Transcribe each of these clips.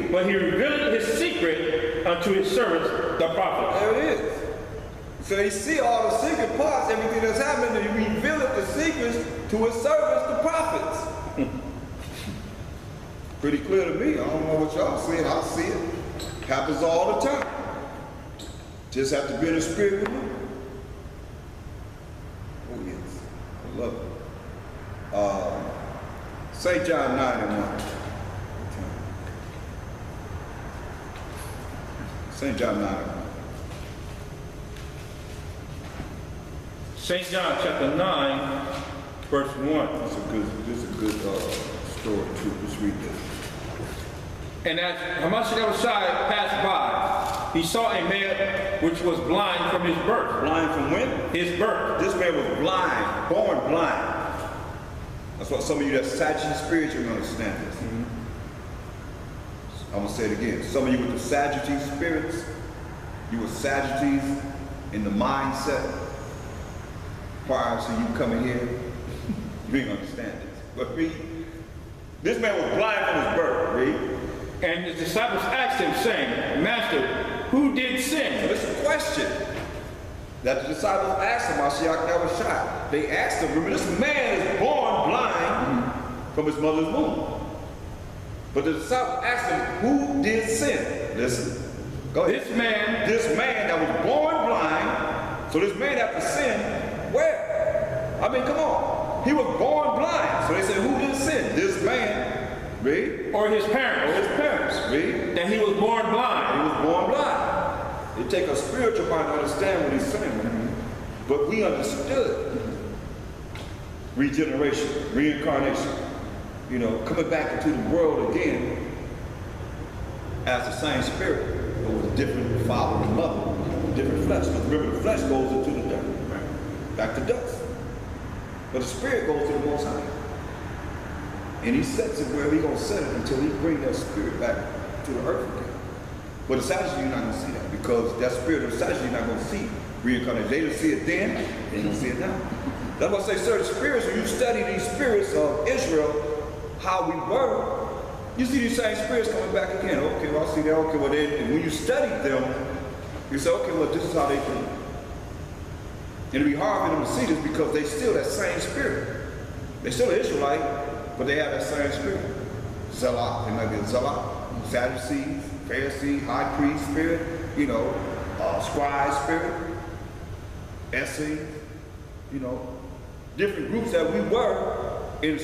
read. But he revealed his secret unto his servants, the prophets. There it is. So they see all the secret parts, everything that's happening, and he revealed the secrets to his servants, the prophets. Pretty clear to me. I don't know what y'all see. I see it. Happens all the time. Just have to be in the spirit with me. Oh yes, I love it. St. John 9:1. St. John 9:1. St. John chapter 9, verse 1. This is a good story too. Let's read this. And as Hamashiach passed by, he saw a man which was blind from his birth. Blind from when? His birth. This man was blind, born blind. That's what some of you that Sadducee spirits, you understand this. I'm going to say it again. Some of you with the Sadducee spirits, you were Sadducees in the mindset prior to you coming here. You ain't understand this. But read. This man was blind from his birth. Read. And his disciples asked him, saying, Master, who did sin? So this is a question that the disciples asked him. Mashiach never shot. They asked him, remember, this man is born blind from his mother's womb. But the disciples asked him, who did sin? Listen. Go ahead. This man that was born blind. So this man after sin, where? I mean, come on. He was born blind. So they said, who did sin? This man. Read. Or his parents. Or his parents. Read. That he was born blind. He was born blind. It takes a spiritual mind to understand what he's saying. But we understood regeneration, reincarnation. You know, coming back into the world again as the same spirit, but with a different father and mother, different flesh. Because remember, the flesh goes into the dirt, back to dust. But the spirit goes to the Most High. And he sets it where he's going to set it until he brings that spirit back to the earth again. But the Sadducees, you're not going to see that, because that spirit of the Sadducees, you're not going to see reincarnation. They didn't see it then, they don't see it now. That's why I say certain spirits, when you study these spirits of Israel, how we were, you see these same spirits coming back again. Okay, well, I see that. Okay, well, then, and when you study them, you say, okay, well, this is how they think. And it'll be hard for them to see this because they still that same spirit. They still an Israelite, but they have that same spirit. Zealot, they might be a Zealot, Sadducees, Pharisee, High Priest spirit, you know, Scribe spirit, Essay, you know, different groups that we were in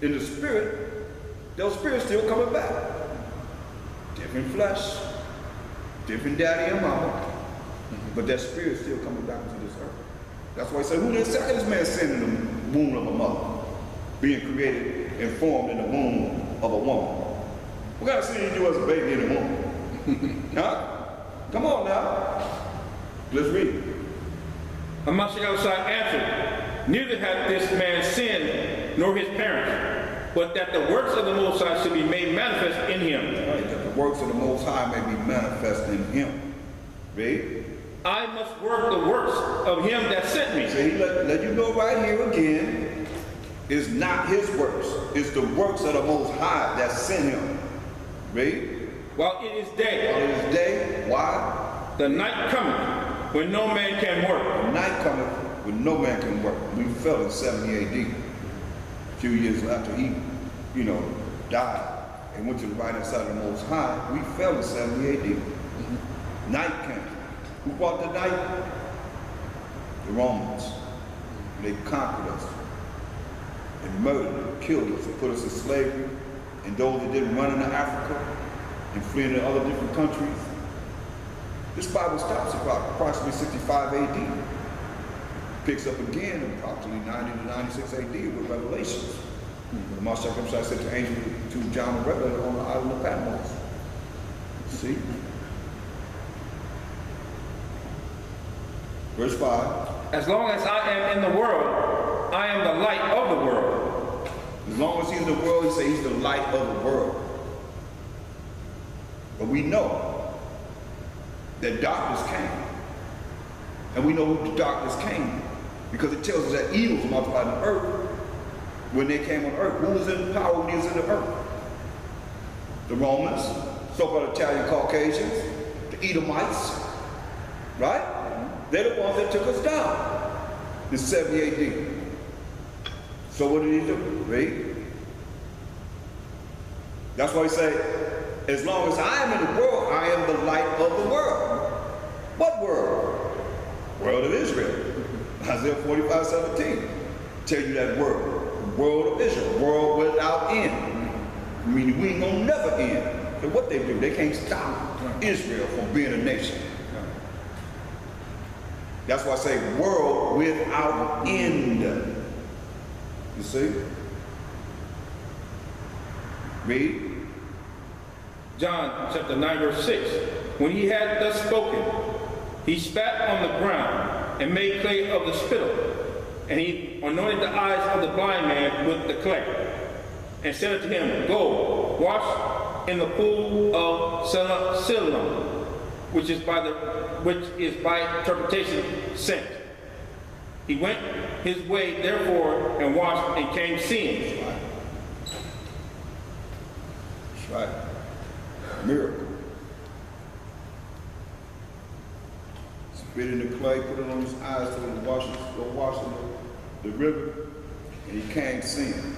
the spirit, those spirits still coming back. Different flesh, different daddy and mama, but that spirit still coming back to this earth. That's why I say, who did this man sin in the womb of a mother? Being created and formed in the womb of a woman. What kind of sin did he do as a baby in the womb? Huh? Come on now. Let's read. Hamashiach answered, neither hath this man sinned, nor his parents, but that the works of the Most High should be made manifest in him. Right, that the works of the Most High may be manifest in him. Read. I must work the works of him that sent me. So he let you know right here again, it's not his works. It's the works of the Most High that sent him. Read. While it is day. While it is day. Why? The night cometh when no man can work. The night cometh when no man can work. We fell in 70 AD. A few years after he, you know, died and went to the right hand side of the Most High, we fell in 70 AD. Night came. Who brought the night? The Romans. They conquered us and murdered and killed us and put us in slavery. And those that didn't run into Africa and flee into other different countries. This Bible stops about approximately 65 AD. Picks up again approximately 90 to 96 AD with Revelations. The Mashiach said to angel to John the Revelator on the island of Patmos. See? Verse 5. As long as I am in the world, I am the light of the world. As long as he's in the world, he says he's the light of the world. But we know that darkness came. And we know who the darkness came because it tells us that evil was multiplied on earth when they came on earth. Who was in power when he was in the earth? The Romans, so-called Italian Caucasians, the Edomites, right? They're the ones that took us down in 70 AD. So what did he do? Read. That's why he say, as long as I am in the world, I am the light of the world. What world? World of Israel. Isaiah 45:17. Tell you that word. World of Israel. World without end. I mean, we ain't gonna never end. So what they do, they can't stop Israel from being a nation. That's why I say world without end. You see? Read. John chapter 9, verse 6. When he had thus spoken, he spat on the ground and made clay of the spittle. And he anointed the eyes of the blind man with the clay. And said unto him, Go, wash in the pool of Siloam, which is by interpretation sent. He went his way therefore and washed and came seeing. That's right. Miracle. Spit in the clay, put it on his eyes so he go wash in the river, and he came seeing.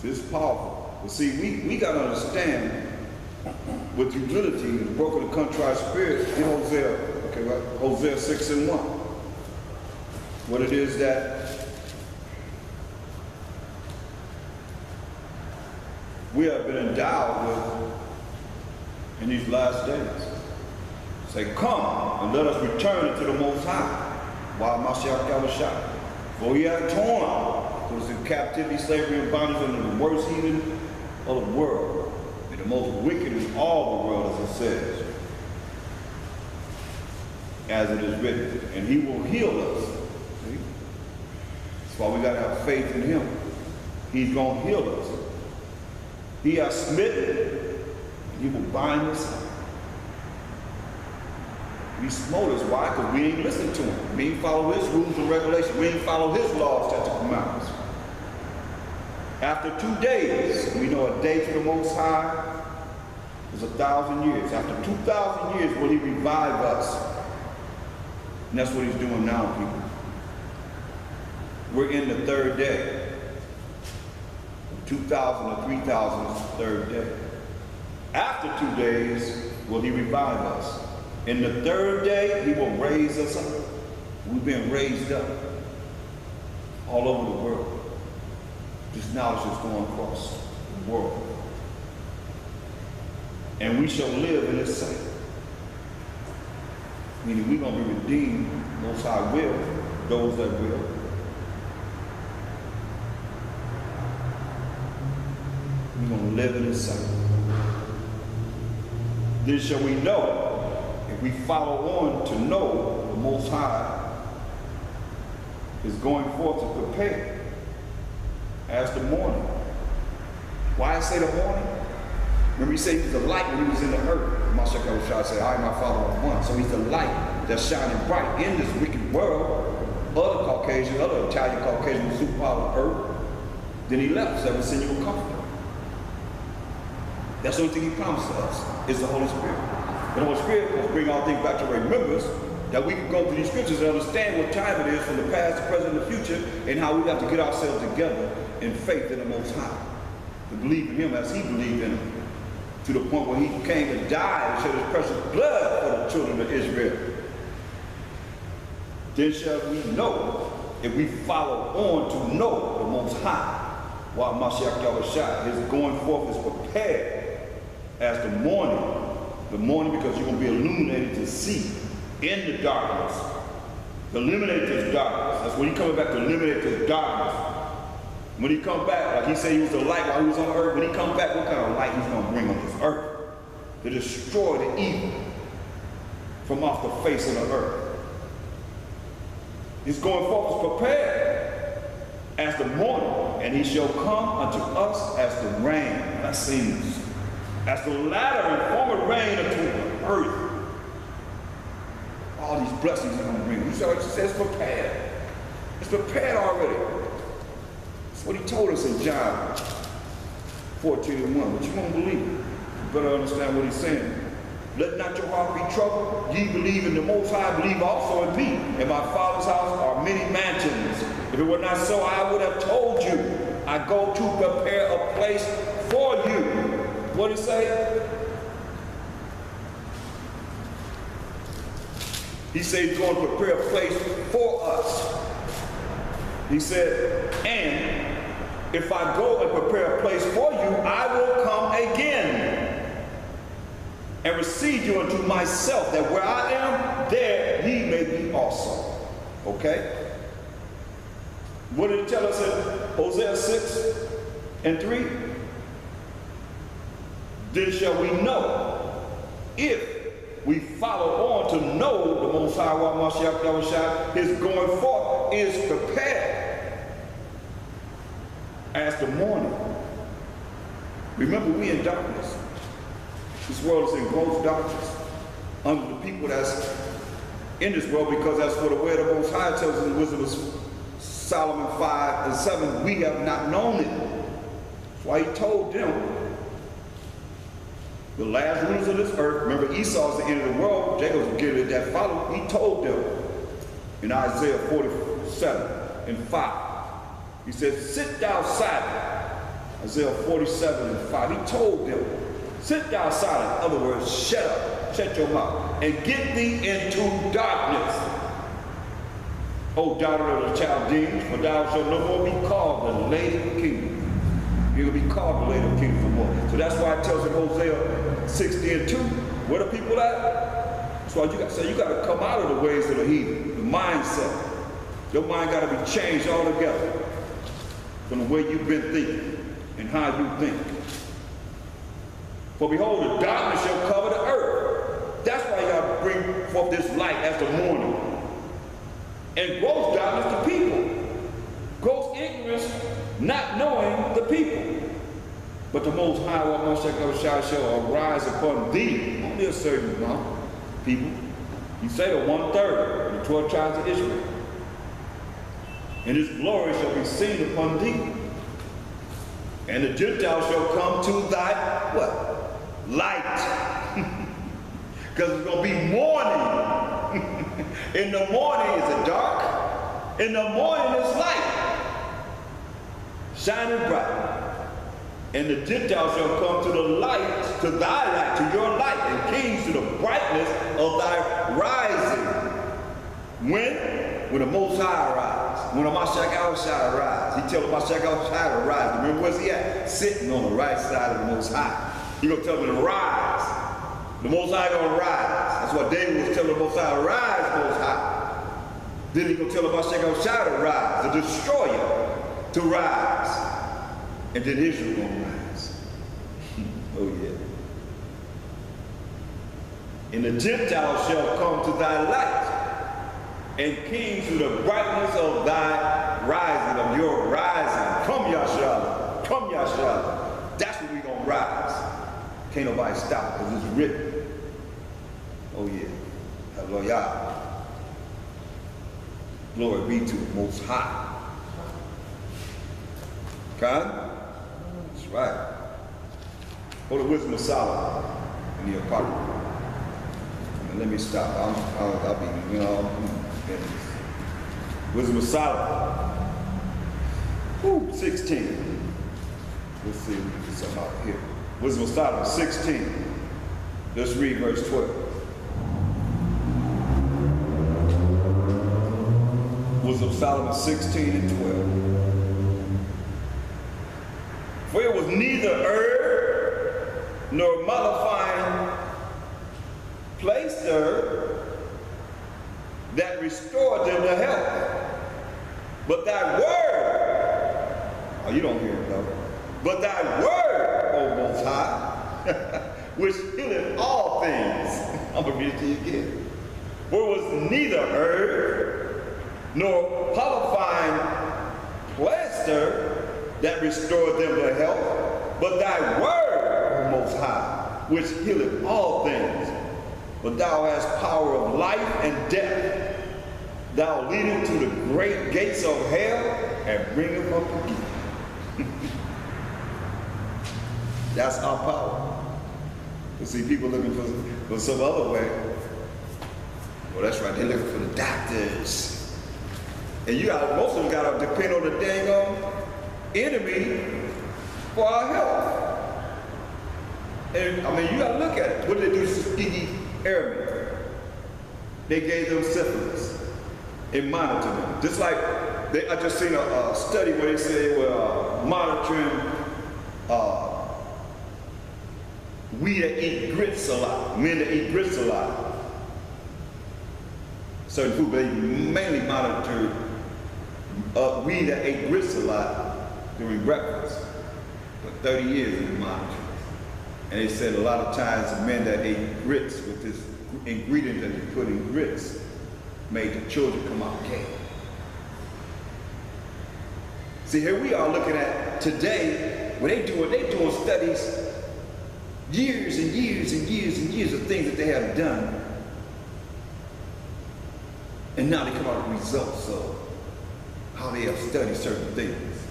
So it's powerful. But see, we got to understand with humility and broken and contrite spirit in Hosea, okay, right? Hosea 6:1. What it is that we have been endowed with in these last days. Say, come and let us return into the Most High, while Mashiach Yahushua. For he hath torn those in captivity, slavery, and bondage under the worst heathen of the world, and the most wicked in all the world, as it says, as it is written. And he will heal us. See? That's why we got to have faith in him. He's going to heal us. He has smitten, and he will bind us up. He smote us. Why? Because we ain't listen to him. We ain't follow his rules and regulations. We ain't follow his laws, statutes, and commandments. After 2 days, we know a day to the Most High is 1,000 years. After 2,000 years, will he revive us? And that's what he's doing now, people. We're in the third day. 2,000 to 3,000 is the third day. After 2 days, will he revive us? In the third day, he will raise us up. We've been raised up all over the world. This knowledge is going across the world. And we shall live in his sight. Meaning we're going to be redeemed, Most High will, those that will. We're going to live in his sight. Then shall we know, if we follow on to know the Most High is going forth to prepare as the morning. Why I say the morning? Remember he said he was the light when he was in the earth. Mashiach Yahushua said, I and my Father are one. So he's the light that's shining bright in this wicked world. Other Caucasians, other Italian Caucasians who superpower the earth. Then he left, so I will send you a comforter. That's the only thing he promised to us, is the Holy Spirit. The Holy Spirit will bring all things back to remembrance, that we can go through these scriptures and understand what time it is from the past, the present, and the future, and how we got to get ourselves together in faith in the Most High. To believe in him as he believed in him. To the point where he came to die and shed his precious blood for the children of Israel. Then shall we know, if we follow on to know the Most High, while Mashiach Yahushua, his going forth is prepared as the morning because you're going to be illuminated to see in the darkness, to eliminate this darkness. That's when he's coming back to eliminate this darkness. When he comes back, like he said he was the light while he was on earth, when he comes back, what kind of light he's going to bring on this earth? To destroy the evil from off the face of the earth. His going forth is prepared as the morning, and he shall come unto us as the rain. That seems as the latter and former rain unto the earth. All these blessings are going to bring. You saw what it says, prepared. It's prepared already. That's what he told us in John 14:1, but you won't believe it. You better understand what he's saying. Let not your heart be troubled. Ye believe in the Most High, believe also in me. In my Father's house are many mansions. If it were not so, I would have told you. I go to prepare a place for you. What did he say? He said he's going to prepare a place for us. He said, and if I go and prepare a place for you, I will come again and receive you unto myself, that where I am, there ye may be also. Okay? What did it tell us in Hosea 6:3? Then shall we know, if we follow on to know the Most High, his going forth is prepared as the morning. Remember, we in darkness. This world is in gross darkness under the people that's in this world, because that's what the word of the Most High tells us in the wisdom of Solomon 5:7. We have not known it. That's why he told them, the last rulers of this earth, remember Esau's the end of the world, Jacob's the beginning of that follow. He told them in Isaiah 47:5. He said, sit thou silent. Isaiah 47:5. He told them, sit thou silent. In other words, shut up, shut your mouth, and get thee into darkness. O daughter of the Chaldeans, for thou shalt no more be called the lady of the kingdom. You're going to be called the lady of the kingdom no more. So that's why it tells in Hosea 60:2, where the people at? That's why you got to say, you got to come out of the ways of the heathen, the mindset. Your mind got to be changed altogether from the way you've been thinking and how you think. For behold, the darkness shall cover the earth. That's why you got to bring forth this light as the morning. And gross darkness to people. Gross ignorance, not knowing the people. But the Most High shall arise upon thee, only a certain amount of people. He said a 1/3 of the 12 tribes of Israel. And his glory shall be seen upon thee. And the Gentiles shall come to thy, what? Light. Because it's going to be morning. In the morning is it dark. In the morning is light. Shining bright. And the Gentiles shall come to the light, to thy light, to your light, and kings to the brightness of thy rising. When the Most High arrives. When the Mashiach arrives. He tells the Mashiach to rise. Remember, where's he at? Sitting on the right side of the Most High. He's going to tell him to rise. The Most High going to rise. That's what David was telling the Most High to rise, Most High. Then he's going to tell the Mashiach to rise, the destroyer, to rise. And then Israel going to rise. Oh, yeah. And the Gentiles shall come to thy light, and kings to the brightness of thy rising, of your rising. Come, Yahshua. Come, Yahshua. That's when we're going to rise. Can't nobody stop, because it's written. Oh, yeah. Hallelujah. Glory be to the Most High. Okay? That's right. Go to Wisdom of Solomon in the Apocrypha. And let me stop. I'll be, Wisdom of Solomon. Ooh, 16. Let's see if we can get something out here. Wisdom of Solomon 16. Let's read verse 12. Wisdom of Solomon 16 and 12. For it was neither herb nor mollifying plaister that restored them to health, but thy word. Oh, you don't hear it though. But thy word, O Most High, which healeth all things. I'm going to read it to you again. For it was neither herb nor mollifying plaster that restored them to health, but thy word, O Most High, which healeth all things. But thou hast power of life and death. Thou leadest to the great gates of hell and bringeth up again. That's our power. You see, people looking for some other way. Well, that's right, they're looking for the doctors. And most of them got to depend on the dang enemy for our health. And I mean, you got to look at it. What did they do to Tuskegee Airmen? They gave them syphilis and monitored them. Just like, I just seen a study where they said they were monitoring we that eat grits a lot, men that eat grits a lot. Certain food, but they mainly monitored we that ate grits a lot during breakfast. For 30 years they monitored. And they said a lot of times the men that ate grits with this ingredient that they put in grits made the children come out gay. See, here we are looking at today, where they doing studies, years and years and years and years of things that they have done. And now they come out with results of how they have studied certain things.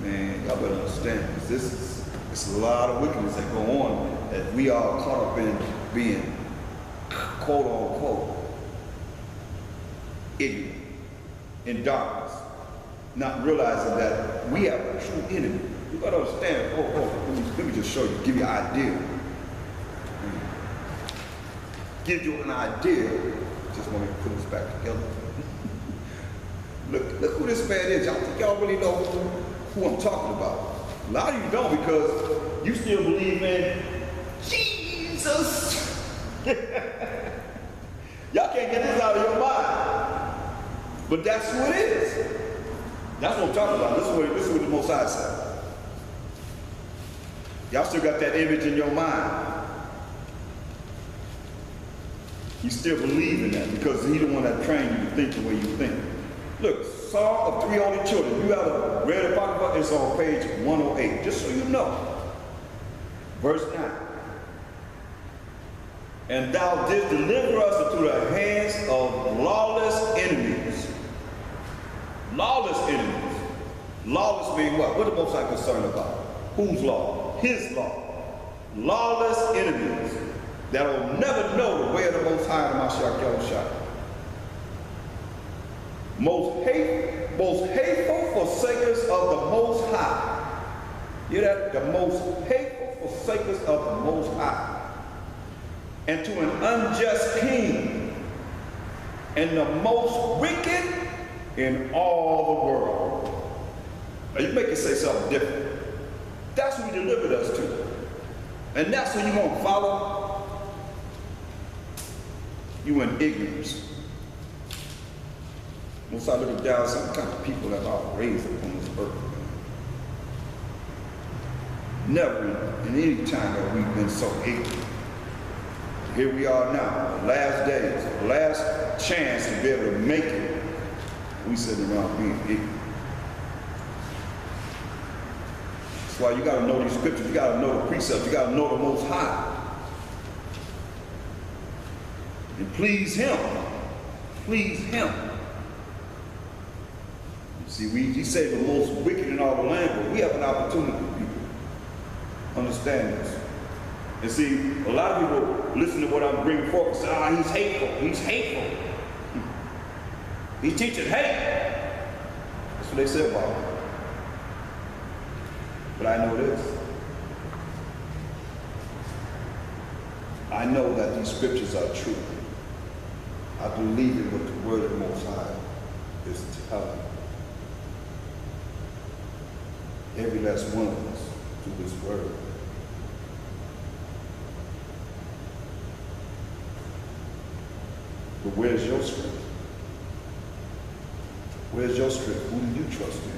Man, y'all better understand this. It's a lot of wickedness that go on that we are caught up in being quote unquote ignorant, in darkness, not realizing that we have a true enemy. You gotta understand, let me just show you, give you an idea. Give you an idea. Just want to put this back together. Look who this man is. Y'all think y'all really know who I'm talking about? A lot of you don't, because you still believe in Jesus. Y'all can't get this out of your mind. But that's who it is. That's what I'm talking about. This is what the Most High said. Y'all still got that image in your mind. You still believe in that because he's the one that trained you to think the way you think. Look, Song of Three Holy Children. You haven't read it, but it's on page 108, just so you know. Verse 9. And thou didst deliver us into the hands of lawless enemies. Lawless enemies. Lawless mean what? What the Most High concerned about? Whose law? His law. Lawless enemies that will never know the way of the Most High and Mashiach Yahushua. Most hateful forsakers of the Most High. You hear that? The most hateful forsakers of the Most High. And to an unjust king, and the most wicked in all the world. Now you make it say something different. That's who he delivered us to. And that's who you're going to follow. You in ignorance. Most I look down some kind of people that are raised upon this earth. Never in any time have we been so ignorant. Here we are now, the last days, the last chance to be able to make it. We sitting around being ignorant. That's why you got to know these scriptures, you got to know the precepts, you got to know the Most High. And please Him. Please Him. See, He said the most wicked in all the land, but we have an opportunity, people. Understand this. And see, a lot of people listen to what I'm bringing forth and say, he's hateful, he's hateful. He's teaching hate. That's what they say about him. But I know this. I know that these scriptures are true. I believe in what the word of the Most High is telling. Every last one of us through this word. But where's your strength? Where's your strength? Who do you trust in?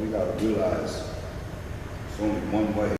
We got to realize It's only one way.